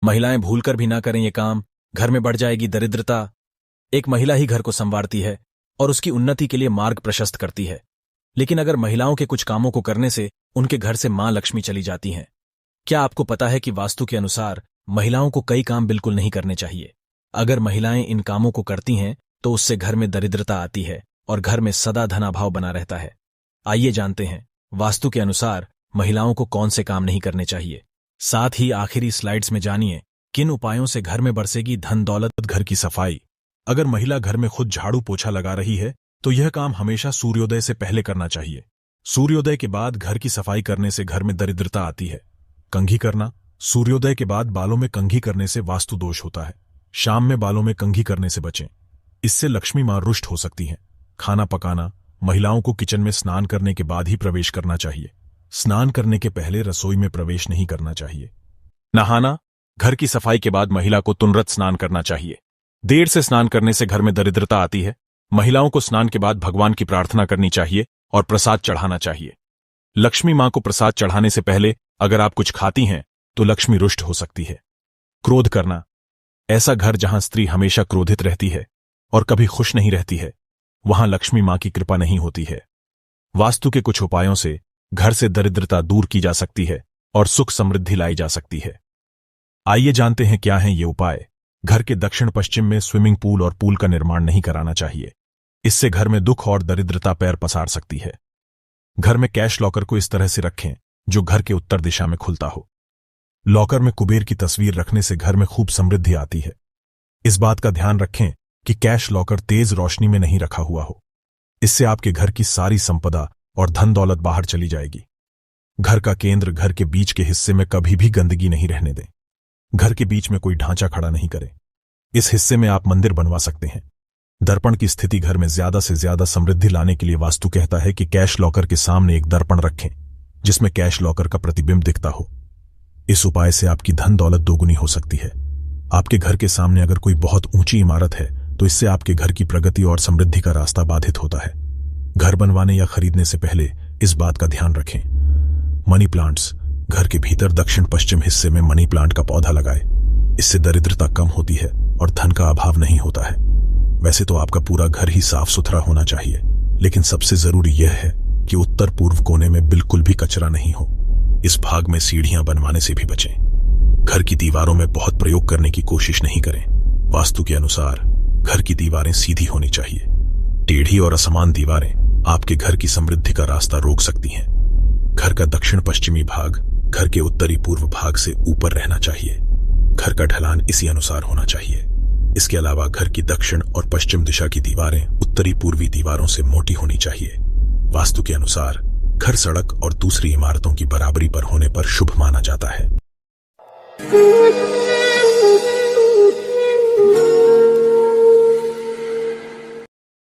महिलाएं भूलकर भी ना करें ये काम, घर में बढ़ जाएगी दरिद्रता। एक महिला ही घर को संवारती है और उसकी उन्नति के लिए मार्ग प्रशस्त करती है। लेकिन अगर महिलाओं के कुछ कामों को करने से उनके घर से मां लक्ष्मी चली जाती हैं। क्या आपको पता है कि वास्तु के अनुसार महिलाओं को कई काम बिल्कुल नहीं करने चाहिए? अगर महिलाएं इन कामों को करती हैं तो उससे घर में दरिद्रता आती है और घर में सदा धनाभाव बना रहता है। आइए जानते हैं वास्तु के अनुसार महिलाओं को कौन से काम नहीं करने चाहिए। साथ ही आखिरी स्लाइड्स में जानिए किन उपायों से घर में बरसेगी धन दौलत। घर की सफाई। अगर महिला घर में खुद झाड़ू पोछा लगा रही है तो यह काम हमेशा सूर्योदय से पहले करना चाहिए। सूर्योदय के बाद घर की सफाई करने से घर में दरिद्रता आती है। कंघी करना। सूर्योदय के बाद बालों में कंघी करने से वास्तु दोष होता है। शाम में बालों में कंघी करने से बचें, इससे लक्ष्मी मां रुष्ट हो सकती हैं। खाना पकाना। महिलाओं को किचन में स्नान करने के बाद ही प्रवेश करना चाहिए। स्नान करने के पहले रसोई में प्रवेश नहीं करना चाहिए। नहाना। घर की सफाई के बाद महिला को तुनरत स्नान करना चाहिए। देर से स्नान करने से घर में दरिद्रता आती है। महिलाओं को स्नान के बाद भगवान की प्रार्थना करनी चाहिए और प्रसाद चढ़ाना चाहिए। लक्ष्मी मां को प्रसाद चढ़ाने से पहले अगर आप कुछ खाती हैं तो लक्ष्मी रुष्ट हो सकती है। क्रोध करना। ऐसा घर जहां स्त्री हमेशा क्रोधित रहती है और कभी खुश नहीं रहती है, वहां लक्ष्मी मां की कृपा नहीं होती है। वास्तु के कुछ उपायों से घर से दरिद्रता दूर की जा सकती है और सुख समृद्धि लाई जा सकती है। आइए जानते हैं क्या हैं ये उपाय। घर के दक्षिण पश्चिम में स्विमिंग पूल और पूल का निर्माण नहीं कराना चाहिए। इससे घर में दुख और दरिद्रता पैर पसार सकती है। घर में कैश लॉकर को इस तरह से रखें जो घर के उत्तर दिशा में खुलता हो। लॉकर में कुबेर की तस्वीर रखने से घर में खूब समृद्धि आती है। इस बात का ध्यान रखें कि कैश लॉकर तेज रोशनी में नहीं रखा हुआ हो, इससे आपके घर की सारी संपदा और धन दौलत बाहर चली जाएगी। घर का केंद्र घर के बीच के हिस्से में कभी भी गंदगी नहीं रहने दें। घर के बीच में कोई ढांचा खड़ा नहीं करें। इस हिस्से में आप मंदिर बनवा सकते हैं। दर्पण की स्थिति घर में ज्यादा से ज्यादा समृद्धि लाने के लिए वास्तु कहता है कि कैश लॉकर के सामने एक दर्पण रखें जिसमें कैश लॉकर का प्रतिबिंब दिखता हो। इस उपाय से आपकी धन दौलत दोगुनी हो सकती है। आपके घर के सामने अगर कोई बहुत ऊंची इमारत है तो इससे आपके घर की प्रगति और समृद्धि का रास्ता बाधित होता है। घर बनवाने या खरीदने से पहले इस बात का ध्यान रखें। Money plants. घर के भीतर दक्षिण पश्चिम हिस्से में मनी प्लांट का पौधा लगाएं। इससे दरिद्रता कम होती है और धन का अभाव नहीं होता है। वैसे तो आपका पूरा घर ही साफ सुथरा होना चाहिए, लेकिन सबसे जरूरी यह है कि उत्तर पूर्व कोने में बिल्कुल भी कचरा नहीं हो। इस भाग में सीढ़ियां बनवाने से भी बचें। घर की दीवारों में बहुत प्रयोग करने की कोशिश नहीं करें। वास्तु के अनुसार घर की दीवारें सीधी होनी चाहिए। टेढ़ी और असमान दीवारें आपके घर की समृद्धि का रास्ता रोक सकती हैं। घर का दक्षिण पश्चिमी भाग घर के उत्तरी पूर्व भाग से ऊपर रहना चाहिए। घर का ढलान इसी अनुसार होना चाहिए। इसके अलावा घर की दक्षिण और पश्चिम दिशा की दीवारें उत्तरी पूर्वी दीवारों से मोटी होनी चाहिए। वास्तु के अनुसार घर सड़क और दूसरी इमारतों की बराबरी पर होने पर शुभ माना जाता है।